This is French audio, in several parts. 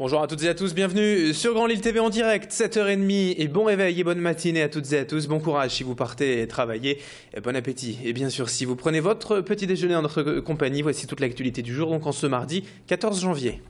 Bonjour à toutes et à tous, bienvenue sur Grand Lille TV en direct, 7h30 et bon réveil et bonne matinée à toutes et à tous. Bon courage si vous partez travailler, et bon appétit. Et bien sûr, si vous prenez votre petit déjeuner en notre compagnie, voici toute l'actualité du jour, donc en ce mardi 14 janvier.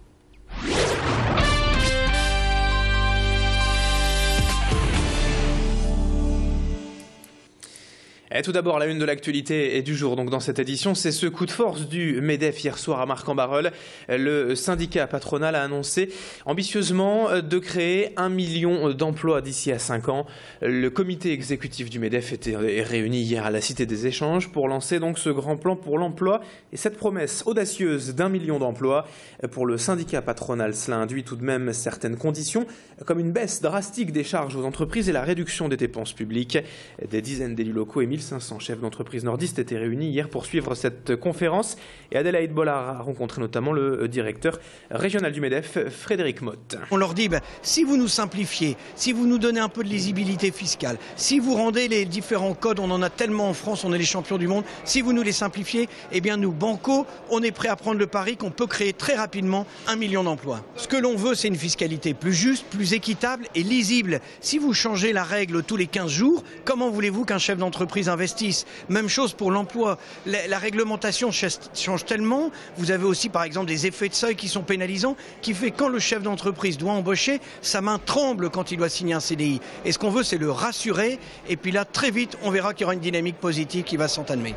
Et tout d'abord, la une de l'actualité et du jour, donc dans cette édition, c'est ce coup de force du MEDEF hier soir à Marcq-en-Barœul. Le syndicat patronal a annoncé ambitieusement de créer 1 million d'emplois d'ici à 5 ans. Le comité exécutif du MEDEF était réuni hier à la Cité des Échanges pour lancer donc ce grand plan pour l'emploi. Et cette promesse audacieuse d'1 million d'emplois pour le syndicat patronal, cela induit tout de même certaines conditions, comme une baisse drastique des charges aux entreprises et la réduction des dépenses publiques. Des dizaines d'élus locaux et 1500 chefs d'entreprise nordistes étaient réunis hier pour suivre cette conférence. Et Adélaïde Bollard a rencontré notamment le directeur régional du MEDEF, Frédéric Motte. On leur dit, si vous nous simplifiez, si vous nous donnez un peu de lisibilité fiscale, si vous rendez les différents codes, on en a tellement en France, on est les champions du monde, si vous nous les simplifiez, eh bien nous, Banco, on est prêt à prendre le pari qu'on peut créer très rapidement 1 million d'emplois. Ce que l'on veut, c'est une fiscalité plus juste, plus équitable et lisible. Si vous changez la règle tous les 15 jours, comment voulez-vous qu'un chef d'entreprise investissent? Même chose pour l'emploi. La réglementation change tellement. Vous avez aussi par exemple des effets de seuil qui sont pénalisants, qui fait quand le chef d'entreprise doit embaucher, sa main tremble quand il doit signer un CDI. Et ce qu'on veut, c'est le rassurer. Et puis là, très vite, on verra qu'il y aura une dynamique positive qui va s'entamer.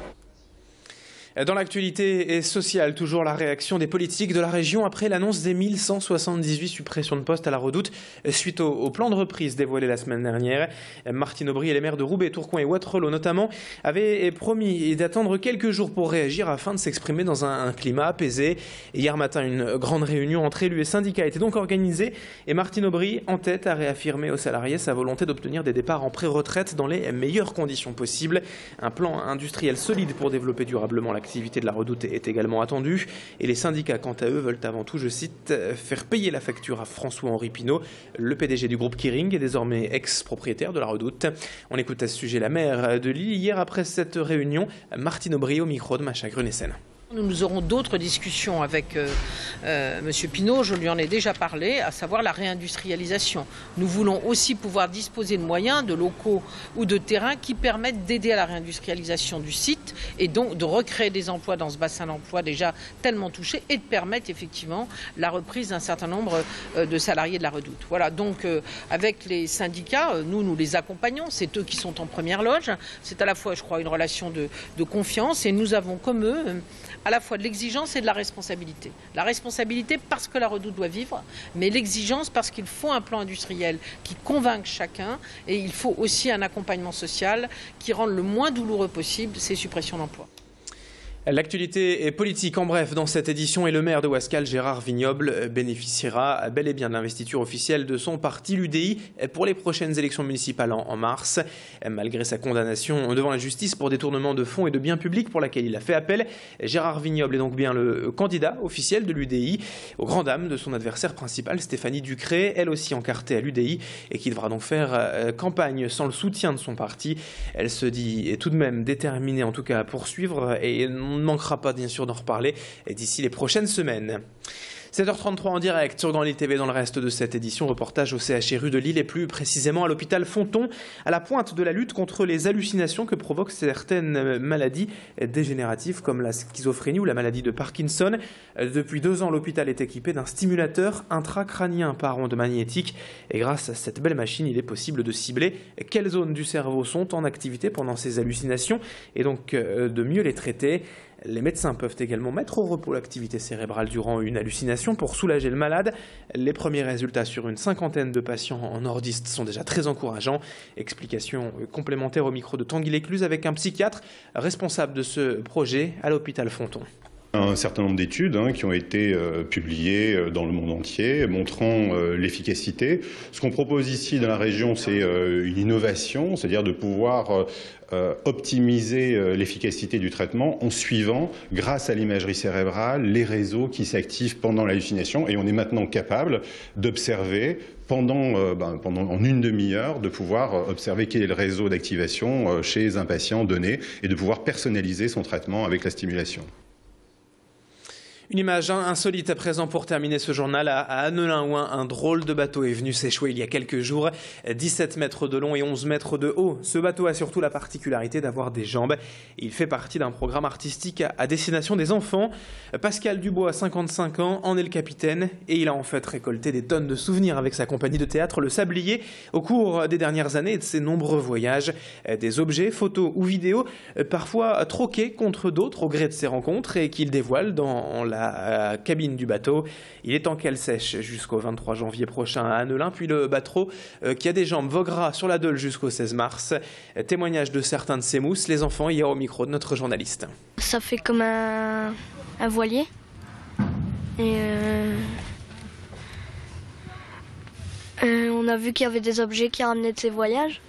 Dans l'actualité sociale, toujours la réaction des politiques de la région après l'annonce des 1178 suppressions de postes à la Redoute suite au plan de reprise dévoilé la semaine dernière. Martine Aubry et les maires de Roubaix, Tourcoing et Wattrelos notamment avaient promis d'attendre quelques jours pour réagir afin de s'exprimer dans un climat apaisé. Hier matin, une grande réunion entre élus et syndicats était donc organisée et Martine Aubry, en tête, a réaffirmé aux salariés sa volonté d'obtenir des départs en pré-retraite dans les meilleures conditions possibles. Un plan industriel solide pour développer durablement l'activité de la Redoute est également attendue et les syndicats, quant à eux, veulent avant tout, je cite, faire payer la facture à François-Henri Pinault. Le PDG du groupe Kering est désormais ex-propriétaire de la Redoute. On écoute à ce sujet la maire de Lille hier après cette réunion, Martine Aubry au micro de Macha Grunessen. Nous aurons d'autres discussions avec M. Pinault, je lui en ai déjà parlé, à savoir la réindustrialisation. Nous voulons aussi pouvoir disposer de moyens, de locaux ou de terrains qui permettent d'aider à la réindustrialisation du site et donc de recréer des emplois dans ce bassin d'emploi déjà tellement touché et de permettre effectivement la reprise d'un certain nombre de salariés de la Redoute. Voilà, donc avec les syndicats, nous les accompagnons, c'est eux qui sont en première loge. C'est à la fois, je crois, une relation de confiance et nous avons comme eux à la fois de l'exigence et de la responsabilité. La responsabilité parce que la Redoute doit vivre, mais l'exigence parce qu'il faut un plan industriel qui convainque chacun et il faut aussi un accompagnement social qui rende le moins douloureux possible ces suppressions d'emplois. L'actualité est politique en bref dans cette édition et le maire de Ouascal, Gérard Vignoble, bénéficiera bel et bien de l'investiture officielle de son parti, l'UDI, pour les prochaines élections municipales en mars. Malgré sa condamnation devant la justice pour détournement de fonds et de biens publics pour laquelle il a fait appel, Gérard Vignoble est donc bien le candidat officiel de l'UDI, aux grandes dames de son adversaire principal, Stéphanie Ducré, elle aussi encartée à l'UDI et qui devra donc faire campagne sans le soutien de son parti. Elle se dit tout de même déterminée en tout cas à poursuivre et on ne manquera pas bien sûr d'en reparler d'ici les prochaines semaines. 7h33 en direct sur Grand Lille TV dans le reste de cette édition. Reportage au CHRU de Lille et plus précisément à l'hôpital Fonton, à la pointe de la lutte contre les hallucinations que provoquent certaines maladies dégénératives comme la schizophrénie ou la maladie de Parkinson. Depuis 2 ans, l'hôpital est équipé d'un stimulateur intracrânien par ondes magnétiques et grâce à cette belle machine, il est possible de cibler quelles zones du cerveau sont en activité pendant ces hallucinations et donc de mieux les traiter. Les médecins peuvent également mettre au repos l'activité cérébrale durant une hallucination pour soulager le malade. Les premiers résultats sur une 50aine de patients en nordiste sont déjà très encourageants. Explication complémentaire au micro de Tanguy Lécluse avec un psychiatre responsable de ce projet à l'hôpital Fonton. Un certain nombre d'études qui ont été publiées dans le monde entier montrant l'efficacité. Ce qu'on propose ici dans la région, c'est une innovation, c'est-à-dire de pouvoir optimiser l'efficacité du traitement en suivant, grâce à l'imagerie cérébrale, les réseaux qui s'activent pendant l'hallucination. Et on est maintenant capable d'observer en une demi-heure, de pouvoir observer quel est le réseau d'activation chez un patient donné et de pouvoir personnaliser son traitement avec la stimulation. Une image insolite à présent pour terminer ce journal. À Annelin-Ouin, un drôle de bateau est venu s'échouer il y a quelques jours. 17 mètres de long et 11 mètres de haut. Ce bateau a surtout la particularité d'avoir des jambes. Il fait partie d'un programme artistique à destination des enfants. Pascal Dubois, 55 ans, en est le capitaine. Et il a en fait récolté des tonnes de souvenirs avec sa compagnie de théâtre Le Sablier au cours des dernières années et de ses nombreux voyages. Des objets, photos ou vidéos, parfois troqués contre d'autres au gré de ses rencontres et qu'il dévoile dans la cabine du bateau. Il est en cale sèche jusqu'au 23 janvier prochain à Annelin, puis le bateau qui a des jambes voguera sur la Deule jusqu'au 16 mars. Témoignage de certains de ces mousses, les enfants hier au micro de notre journaliste. Ça fait comme un voilier et on a vu qu'il y avait des objets qui ramenaient de ces voyages.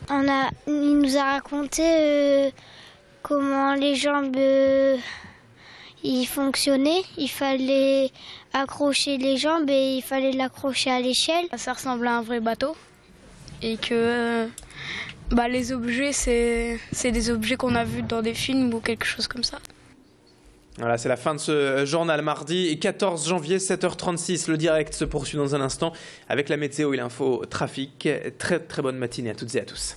Il nous a raconté comment les jambes il fonctionnait, il fallait accrocher les jambes et il fallait l'accrocher à l'échelle. Ça ressemble à un vrai bateau et que les objets, c'est des objets qu'on a vus dans des films ou quelque chose comme ça. Voilà, c'est la fin de ce journal mardi 14 janvier, 7h36. Le direct se poursuit dans un instant avec la météo et l'info trafic. Très très bonne matinée à toutes et à tous.